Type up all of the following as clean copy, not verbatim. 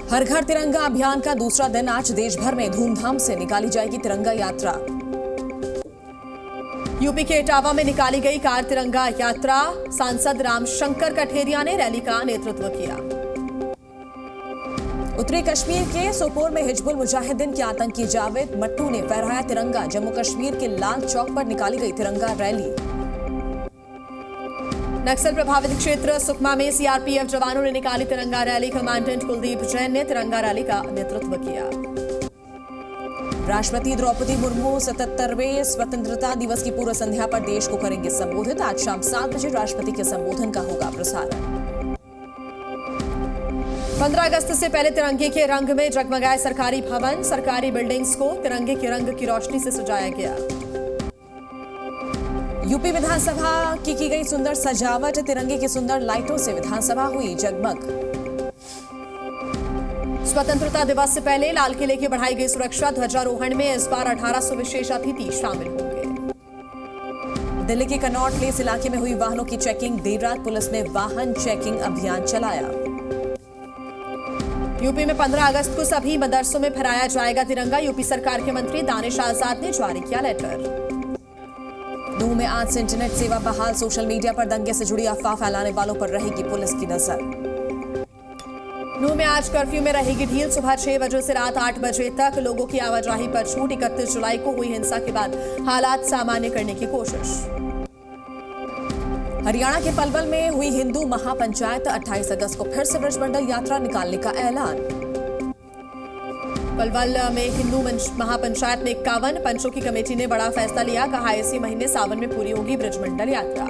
हर घर तिरंगा अभियान का दूसरा दिन आज देश भर में धूमधाम से निकाली जाएगी तिरंगा यात्रा। यूपी के इटावा में निकाली गई कार तिरंगा यात्रा। सांसद रामशंकर कठेरिया ने रैली का नेतृत्व किया। उत्तरी कश्मीर के सोपोर में हिजबुल मुजाहिदीन के आतंकी जावेद मट्टू ने फहराया तिरंगा। जम्मू कश्मीर के लाल चौक पर निकाली गई तिरंगा रैली। नक्सल प्रभावित क्षेत्र सुकमा में सीआरपीएफ जवानों ने निकाली तिरंगा रैली। कमांडेंट कुलदीप जैन ने तिरंगा रैली का नेतृत्व किया। राष्ट्रपति द्रौपदी मुर्मू 77वें स्वतंत्रता दिवस की पूर्व संध्या पर देश को करेंगे संबोधित। आज शाम 7 बजे राष्ट्रपति के संबोधन का होगा प्रसारण। 15 अगस्त से पहले तिरंगे के रंग में जगमगाए सरकारी भवन। सरकारी बिल्डिंग्स को तिरंगे के रंग की रोशनी से सजाया गया। यूपी विधानसभा की गई सुंदर सजावट। तिरंगे की सुंदर लाइटों से विधानसभा हुई जगमग। स्वतंत्रता दिवस से पहले लाल किले की बढ़ाई गई सुरक्षा। ध्वजारोहण में इस बार 1800 विशेष अतिथि शामिल होंगे। दिल्ली के कनॉट प्लेस इलाके में हुई वाहनों की चेकिंग। देर रात पुलिस ने वाहन चेकिंग अभियान चलाया। यूपी में 15 अगस्त को सभी मदरसों में फहराया जाएगा तिरंगा। यूपी सरकार के मंत्री दानिश आजाद ने जारी किया लेटर। नूह में आज से इंटरनेट सेवा बहाल। सोशल मीडिया पर दंगे से जुड़ी अफवाह फैलाने वालों पर रहेगी पुलिस की नजर। नूह में आज कर्फ्यू में रहेगी ढील। सुबह 6 बजे से रात 8 बजे तक लोगों की आवाजाही पर छूट। 31 जुलाई को हुई हिंसा के बाद हालात सामान्य करने की कोशिश। हरियाणा के पलवल में हुई हिंदू महापंचायत। 28 अगस्त को फिर से ब्रजमंडल यात्रा निकालने का ऐलान। पलवल में हिंदू महापंचायत में 51 पंचों की कमेटी ने बड़ा फैसला लिया। कहा इसी महीने सावन में पूरी होगी ब्रजमंडल यात्रा।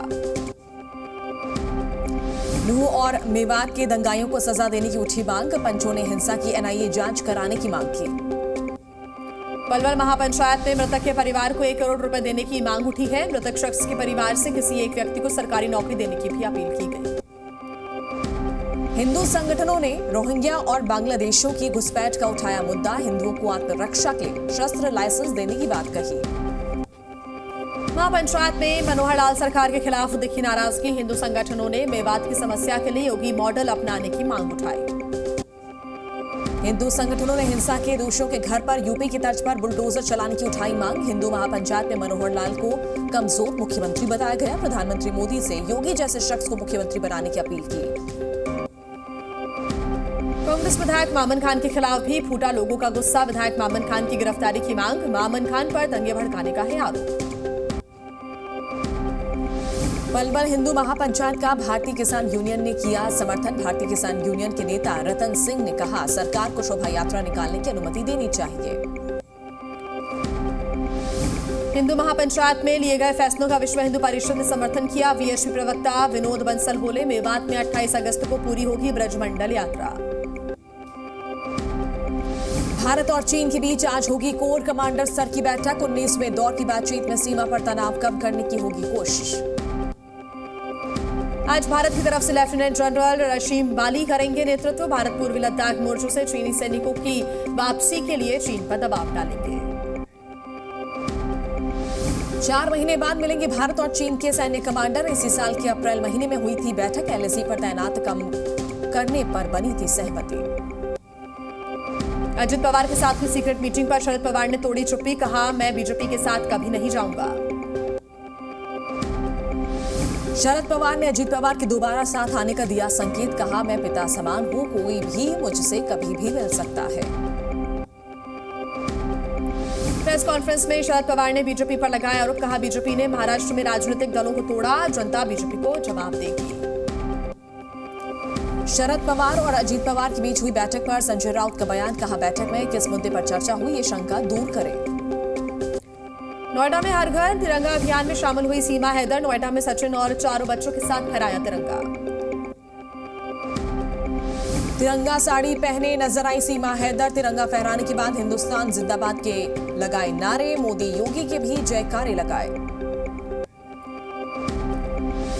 नूह और मेवात के दंगाइयों को सजा देने की उठी मांग। पंचों ने हिंसा की एनआईए जांच कराने की मांग की। पलवल महापंचायत में मृतक के परिवार को 1 करोड़ रुपए देने की मांग उठी है। मृतक शख्स के परिवार से किसी एक व्यक्ति को सरकारी नौकरी देने की भी अपील की गई। हिंदू संगठनों ने रोहिंग्या और बांग्लादेशियों की घुसपैठ का उठाया मुद्दा। हिंदुओं को आत्मरक्षा के लिए शस्त्र लाइसेंस देने की बात कही। महापंचायत में मनोहर लाल सरकार के खिलाफ दिखी नाराजगी। हिंदू संगठनों ने मेवात की समस्या के लिए योगी मॉडल अपनाने की मांग उठाई। हिंदू संगठनों ने हिंसा के दोषियों के घर पर यूपी की तर्ज पर बुलडोजर चलाने की उठाई मांग। हिंदू महापंचायत में मनोहर लाल को कमजोर मुख्यमंत्री बताया गया। प्रधानमंत्री मोदी से योगी जैसे शख्स को मुख्यमंत्री बनाने की अपील की। कांग्रेस विधायक मामन खान के खिलाफ भी फूटा लोगों का गुस्सा। विधायक मामन खान की गिरफ्तारी की मांग। मामन खान पर दंगे भड़काने का है आरोप। पलवल हिंदू महापंचायत का भारतीय किसान यूनियन ने किया समर्थन। भारतीय किसान यूनियन के नेता रतन सिंह ने कहा सरकार को शोभा यात्रा निकालने की अनुमति देनी चाहिए। हिंदू महापंचायत में लिए गए फैसलों का विश्व हिंदू परिषद ने समर्थन किया। वीएचपी प्रवक्ता विनोद बंसल बोले मेवात में 28 अगस्त को पूरी होगी ब्रजमंडल यात्रा। भारत और चीन के बीच आज होगी कोर कमांडर स्तर की बैठक। 19वें दौर की बातचीत में सीमा पर तनाव कम करने की होगी कोशिश। आज भारत की तरफ से लेफ्टिनेंट जनरल रशीम बाली करेंगे नेतृत्व। भारत पूर्वी लद्दाख मोर्चों से चीनी सैनिकों की वापसी के लिए चीन पर दबाव डालेंगे। 4 महीने बाद मिलेंगे भारत और चीन के सैन्य कमांडर। इसी साल के अप्रैल महीने में हुई थी बैठक। एलएसी पर तैनात कम करने पर बनी थी सहमति। अजित पवार के साथ हुई सीक्रेट मीटिंग पर शरद पवार ने तोड़ी चुप्पी। कहा मैं बीजेपी के साथ कभी नहीं जाऊंगा। शरद पवार ने अजित पवार के दोबारा साथ आने का दिया संकेत। कहा मैं पिता समान हूं, कोई भी मुझसे कभी भी मिल सकता है। प्रेस कॉन्फ्रेंस में शरद पवार ने बीजेपी पर लगाया आरोप। कहा बीजेपी ने महाराष्ट्र में राजनीतिक दलों को तोड़ा। जनता बीजेपी को जवाब देगी। शरद पवार और अजित पवार के बीच हुई बैठक पर संजय राउत का बयान। कहा बैठक में किस मुद्दे पर चर्चा हुई ये शंका दूर करें। नोएडा में हर घर तिरंगा अभियान में शामिल हुई सीमा हैदर। नोएडा में सचिन और 4 बच्चों के साथ फहराया तिरंगा। तिरंगा साड़ी पहने नजर आई सीमा हैदर। तिरंगा फहराने के बाद हिंदुस्तान जिंदाबाद के लगाए नारे। मोदी योगी के भी जयकारे लगाए।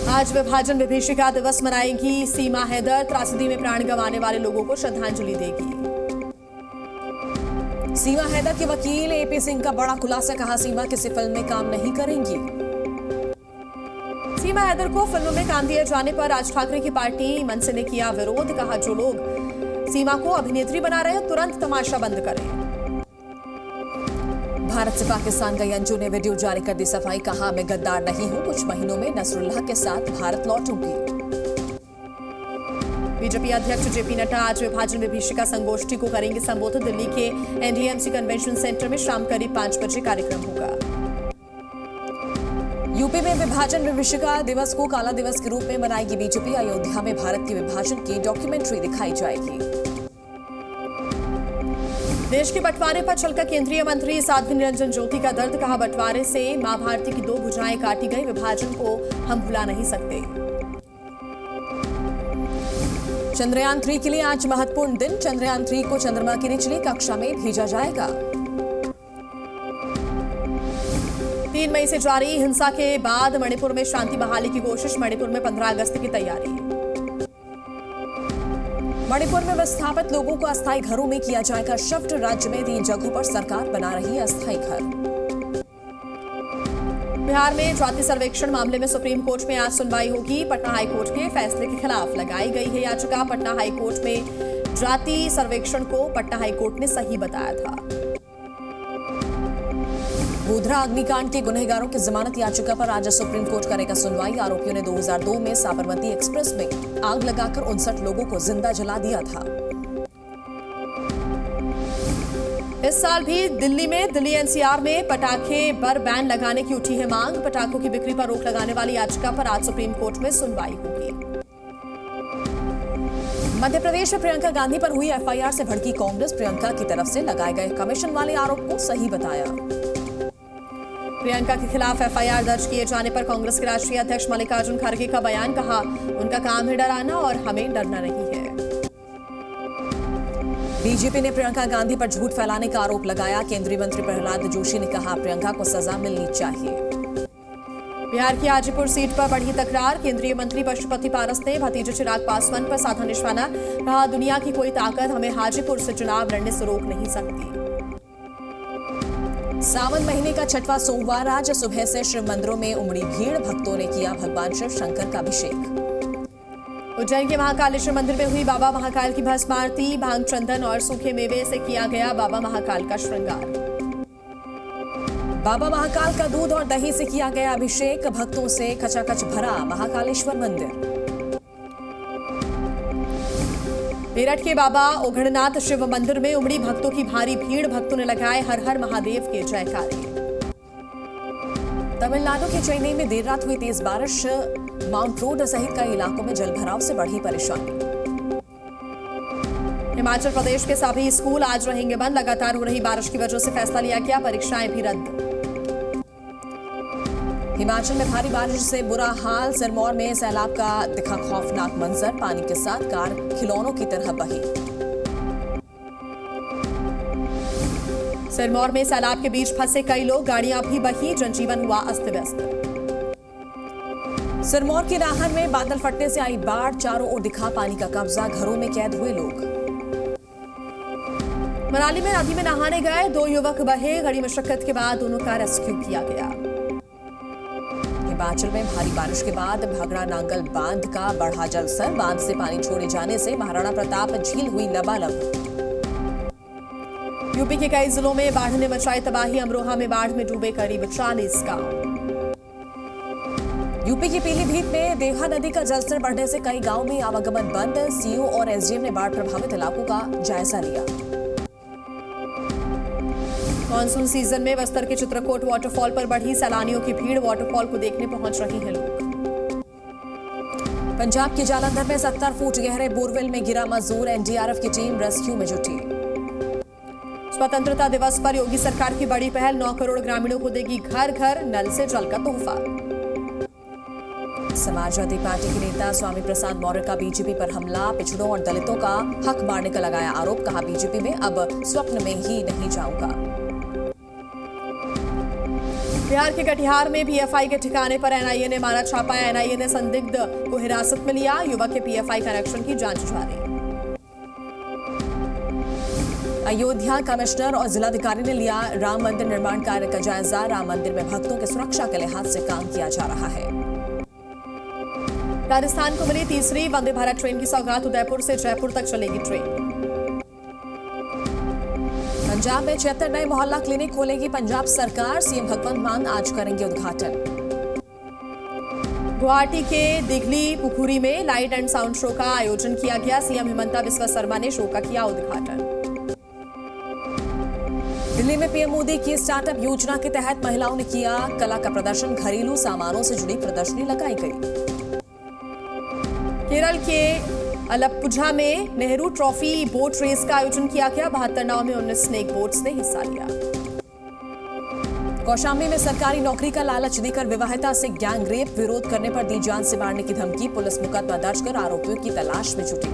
आज विभाजन विभीषिका दिवस मनाएगी सीमा हैदर। त्रासदी में प्राण गंवाने वाले लोगों को श्रद्धांजलि देगी। सीमा हैदर के वकील एपी सिंह का बड़ा खुलासा। कहा सीमा किसी फिल्म में काम नहीं करेंगी। सीमा हैदर को फिल्मों में काम दिए जाने पर राज ठाकरे की पार्टी मनसे ने किया विरोध। कहा जो लोग सीमा को अभिनेत्री बना रहे हैं, तुरंत तमाशा बंद करें। भारत से पाकिस्तान गई अंजू ने वीडियो जारी कर दी सफाई, कहा मैं गद्दार नहीं हूं, कुछ महीनों में नसरुल्लाह के साथ भारत लौटूंगी। बीजेपी अध्यक्ष जेपी नड्डा आज विभाजन विभीषिका संगोष्ठी को करेंगे संबोधित। दिल्ली के एनडीएमसी कन्वेंशन सेंटर में शाम करीब 5 बजे कार्यक्रम होगा। यूपी में विभाजन विभीषिका दिवस को काला दिवस के रूप में मनाएगी बीजेपी। अयोध्या में भारत के विभाजन की डॉक्यूमेंट्री दिखाई जाएगी। देश के बंटवारे पर चलकर केंद्रीय मंत्री साध्वी निरंजन ज्योति का दर्द, कहा बंटवारे से मां भारती की 2 भुजाएं काटी गई, विभाजन को हम भुला नहीं सकते। चंद्रयान 3 के लिए आज महत्वपूर्ण दिन, चंद्रयान 3 को चंद्रमा की निचली कक्षा में भेजा जाएगा। 3 मई से जारी हिंसा के बाद मणिपुर में शांति बहाली की कोशिश, मणिपुर में 15 अगस्त की तैयारी। मणिपुर में विस्थापित लोगों को अस्थायी घरों में किया जाएगा शिफ्ट, राज्य में 3 जगहों पर सरकार बना रही है अस्थायी घर। बिहार में जाति सर्वेक्षण मामले में सुप्रीम कोर्ट में आज सुनवाई होगी। पटना हाईकोर्ट के फैसले के खिलाफ लगाई गई है याचिका। पटना हाईकोर्ट में जाति सर्वेक्षण को पटना हाईकोर्ट ने सही बताया था। गोधरा अग्निकांड के गुनहगारों की जमानत याचिका पर आज सुप्रीम कोर्ट करेगा सुनवाई। आरोपियों ने 2002 में साबरमती एक्सप्रेस में आग लगाकर 59 लोगों को जिंदा जला दिया था। इस साल भी दिल्ली एनसीआर में पटाखे पर बैन लगाने की उठी है मांग। पटाखों की बिक्री पर रोक लगाने वाली याचिका पर आज सुप्रीम कोर्ट में सुनवाई होगी। मध्य प्रदेश में प्रियंका गांधी पर हुई एफआईआर से भड़की कांग्रेस, प्रियंका की तरफ से लगाए गए कमीशन वाले आरोप को सही बताया। प्रियंका के खिलाफ एफआईआर दर्ज किए जाने पर कांग्रेस के राष्ट्रीय अध्यक्ष मल्लिकार्जुन खड़गे का बयान, कहा उनका काम है डराना और हमें डरना नहीं है। बीजेपी ने प्रियंका गांधी पर झूठ फैलाने का आरोप लगाया। केंद्रीय मंत्री प्रहलाद जोशी ने कहा प्रियंका को सजा मिलनी चाहिए। बिहार की हाजीपुर सीट पर बढ़ी तकरार, केंद्रीय मंत्री पशुपति पारस ने भतीजे चिराग पासवान पर साधा निशाना, कहा दुनिया की कोई ताकत हमें हाजीपुर से चुनाव लड़ने से रोक नहीं सकती। सावन महीने का 6वां सोमवार, आज सुबह से शिव मंदिरों में उमड़ी भीड़, भक्तों ने किया भगवान शिव शंकर का अभिषेक। उज्जैन के महाकालेश्वर मंदिर में हुई बाबा महाकाल की भस्म आरती, भांग चंदन और सूखे मेवे से किया गया बाबा महाकाल का श्रृंगार। बाबा महाकाल का दूध और दही से किया गया अभिषेक, भक्तों से खचाखच भरा महाकालेश्वर मंदिर। मेरठ के बाबा ओघड़नाथ शिव मंदिर में उमड़ी भक्तों की भारी भीड़, भक्तों ने लगाए हर हर महादेव के जयकारे। तमिलनाडु के चेन्नई में देर रात हुई तेज बारिश, माउंट रोड सहित कई इलाकों में जलभराव से बढ़ी परेशानी। हिमाचल प्रदेश के सभी स्कूल आज रहेंगे बंद, लगातार हो रही बारिश की वजह से फैसला लिया गया, परीक्षाएं भी रद्द। हिमाचल में भारी बारिश से बुरा हाल, सिरमौर में सैलाब का दिखा खौफनाक मंजर, पानी के साथ कार खिलौनों की तरह बही। सिरमौर में सैलाब के बीच फंसे कई लोग, गाड़ियां भी बही, जनजीवन हुआ अस्त व्यस्त। सिरमौर के नाहन में बादल फटने से आई बाढ़, चारों ओर दिखा पानी का कब्जा, घरों में कैद हुए लोग। मनाली में नदी में नहाने गए 2 युवक बहे, कड़ी मशक्कत के बाद दोनों का रेस्क्यू किया गया। हिमाचल में भारी बारिश के बाद भागड़ा नांगल बांध का बढ़ा जलस्तर, बांध से पानी छोड़े जाने से महाराणा प्रताप झील हुई लबालब। यूपी के कई जिलों में बाढ़ ने मचाई तबाही, अमरोहा में बाढ़ में डूबे करीब 40 गांव। यूपी की पीलीभीत में देहा नदी का जलस्तर बढ़ने से कई गांवों में आवागमन बंद, सीओ और एसडीएम ने बाढ़ प्रभावित इलाकों का जायजा लिया। मानसून सीजन में बस्तर के चित्रकोट वाटरफॉल पर बढ़ी सैलानियों की भीड़, वाटरफॉल को देखने पहुंच रहे हैं लोग। पंजाब के जालंधर में 70 फुट गहरे बोरवेल में गिरा मजदूर, एनडीआरएफ की टीम रेस्क्यू में जुटी। स्वतंत्रता दिवस पर योगी सरकार की बड़ी पहल, 9 करोड़ ग्रामीणों को देगी घर घर नल से जल का तोहफा। समाजवादी पार्टी के नेता स्वामी प्रसाद मौर्य का बीजेपी पर हमला, पिछड़ों और दलितों का हक मारने का लगाया आरोप, कहा बीजेपी में अब स्वप्न में ही नहीं जाऊंगा। बिहार के कटिहार में पीएफआई के ठिकाने पर एनआईए ने मारा छापा, एनआईए ने संदिग्ध को हिरासत में लिया, युवक के पीएफआई कनेक्शन की जांच जारी। अयोध्या कमिश्नर और जिलाधिकारी ने लिया राम मंदिर निर्माण कार्य का जायजा, राम मंदिर में भक्तों की सुरक्षा के लिहाज से काम किया जा रहा है। राजस्थान को मिली तीसरी वंदे भारत ट्रेन की सौगात। उदयपुर से जयपुर तक चलेगी ट्रेन। पंजाब में 76 नए मोहल्ला क्लिनिक खोलेगी पंजाब सरकार। सीएम भगवंत मान आज करेंगे उद्घाटन। गुवाहाटी के दिघली पुखुरी में लाइट एंड साउंड शो का आयोजन किया गया। सीएम हिमंता बिस्वा शर्मा ने शो का किया उद्घाटन। दिल्ली में पीएम मोदी की स्टार्टअप योजना के तहत महिलाओं ने किया कला का प्रदर्शन। घरेलू सामानों से जुड़ी प्रदर्शनी लगाई गई। केरल के अलप्पुझा में नेहरू ट्रॉफी बोट रेस का आयोजन किया गया। 72 नाव में 19 स्नेक बोट्स ने हिस्सा लिया। कौशाम्बी में सरकारी नौकरी का लालच देकर विवाहिता से गैंग रेप। विरोध करने पर दी जान से मारने की धमकी। पुलिस मुकदमा दर्ज कर आरोपियों की तलाश में जुटी।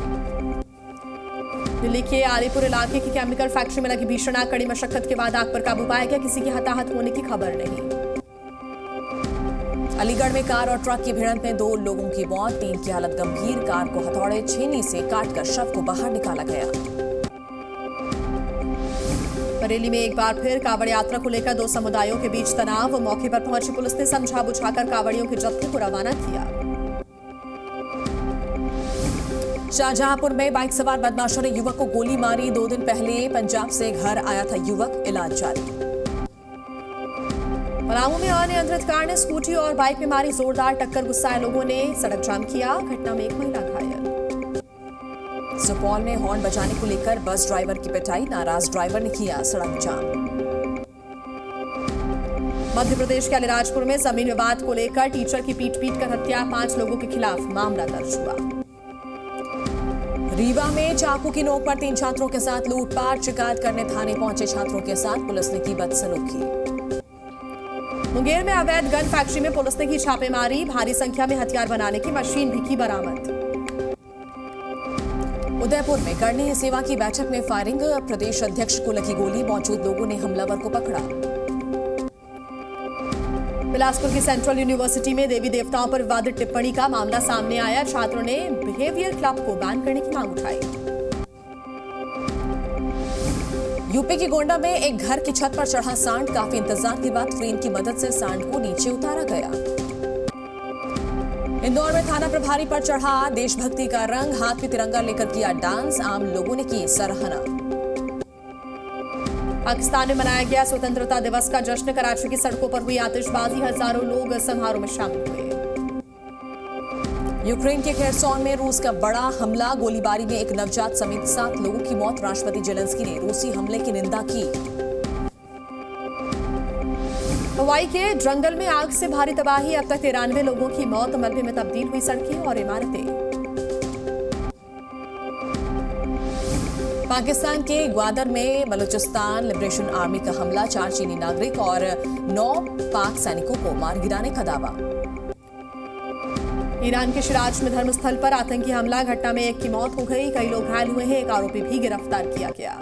दिल्ली के आलीपुर इलाके की केमिकल फैक्ट्री में लगी भीषण आग। कड़ी मशक्कत के बाद आग पर काबू पाया गया। किसी के हताहत होने की खबर नहीं। अलीगढ़ में कार और ट्रक की भिड़ंत में 2 लोगों की मौत। 3 की हालत गंभीर। कार को हथौड़े छेनी से काटकर शव को बाहर निकाला गया। बरेली में एक बार फिर कांवड़ यात्रा को लेकर 2 समुदायों के बीच तनाव। मौके पर पहुंची पुलिस ने समझा बुझाकर कांवड़ियों के जत्थे को रवाना किया। शाहजहांपुर में बाइक सवार बदमाशों ने युवक को गोली मारी। 2 दिन पहले पंजाब से घर आया था युवक। इलाज जारी। पलामू में अनियंत्रित कार ने स्कूटी और बाइक में मारी जोरदार टक्कर। गुस्साए लोगों ने सड़क जाम किया। घटना में एक महिला घायल। सुपौल में हॉर्न बजाने को लेकर बस ड्राइवर की पिटाई। नाराज ड्राइवर ने किया सड़क जाम। मध्य प्रदेश के अलीराजपुर में जमीन विवाद को लेकर टीचर की पीट कर हत्या। 5 लोगों के खिलाफ मामला दर्ज हुआ। रीवा में चाकू की नोक पर 3 छात्रों के साथ लूटपाट। शिकायत करने थाने पहुंचे छात्रों के साथ पुलिस ने की बदसलूकी। मुंगेर में अवैध गन फैक्ट्री में पुलिस ने की छापेमारी। भारी संख्या में हथियार बनाने की मशीन भी की बरामद। उदयपुर में करनी सेवा की बैठक में फायरिंग। प्रदेश अध्यक्ष को लगी गोली। मौजूद लोगों ने हमलावर को पकड़ा। बिलासपुर की सेंट्रल यूनिवर्सिटी में देवी देवताओं पर विवादित टिप्पणी का मामला सामने आया। छात्रों ने बिहेवियर क्लब को बैन करने की मांग उठाई। यूपी की गोंडा में एक घर की छत पर चढ़ा सांड। काफी इंतजार के बाद क्रेन की मदद से सांड को नीचे उतारा गया। इंदौर में थाना प्रभारी पर चढ़ा देशभक्ति का रंग। हाथ में तिरंगा लेकर किया डांस। आम लोगों ने की सराहना। पाकिस्तान में मनाया गया स्वतंत्रता दिवस का जश्न। कराची की सड़कों पर हुई आतिशबाजी। हजारों लोग समारोह में शामिल हुए। यूक्रेन के खेरसोन में रूस का बड़ा हमला। गोलीबारी में एक नवजात समेत 7 लोगों की मौत। राष्ट्रपति जेलेंस्की ने रूसी हमले की निंदा की। हवाई के जंगल में आग से भारी तबाही। अब तक 93 लोगों की मौत। मलबे में तब्दील हुई सड़कें और इमारतें। पाकिस्तान के ग्वादर में बलूचिस्तान लिबरेशन आर्मी का हमला। 4 चीनी नागरिक और 9 पाक सैनिकों को मार गिराने का दावा। ईरान के शिराज में धर्मस्थल पर आतंकी हमला। घटना में 1 की मौत हो गई। कई लोग घायल हुए हैं। एक आरोपी भी गिरफ्तार किया गया।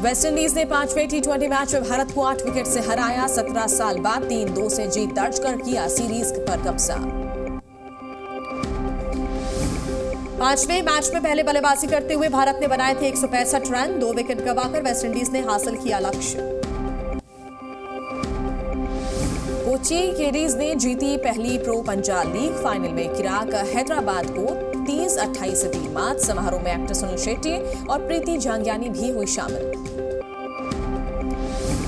वेस्टइंडीज ने 5वें T20 मैच में भारत को 8 विकेट से हराया। 17 साल बाद 3-2 से जीत दर्ज कर किया सीरीज पर कब्जा। 5वें मैच में पहले बल्लेबाजी करते हुए भारत ने बनाए थे 165 रन। 2 विकेट गंवाकर वेस्टइंडीज ने हासिल किया लक्ष्य। कोची केडीज ने जीती पहली प्रो पंजाब लीग। फाइनल में किराक हैदराबाद को 30-28 से दी मात। समारोह में एक्टर सुनील शेट्टी और प्रीति जांगियानी भी हुई शामिल।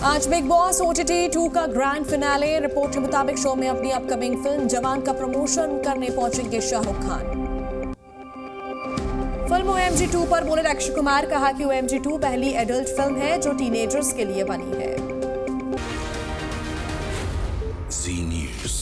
आज बिग बॉस OTT 2 का ग्रैंड फिनाले। रिपोर्ट के मुताबिक शो में अपनी अपकमिंग फिल्म जवान का प्रमोशन करने पहुंचेंगे शाहरुख खान। फिल्म OMG 2 पर बोले अक्षय कुमार। कहा कि OMG 2 पहली एडल्ट फिल्म है जो टीनेजर्स के लिए बनी है। Zee News.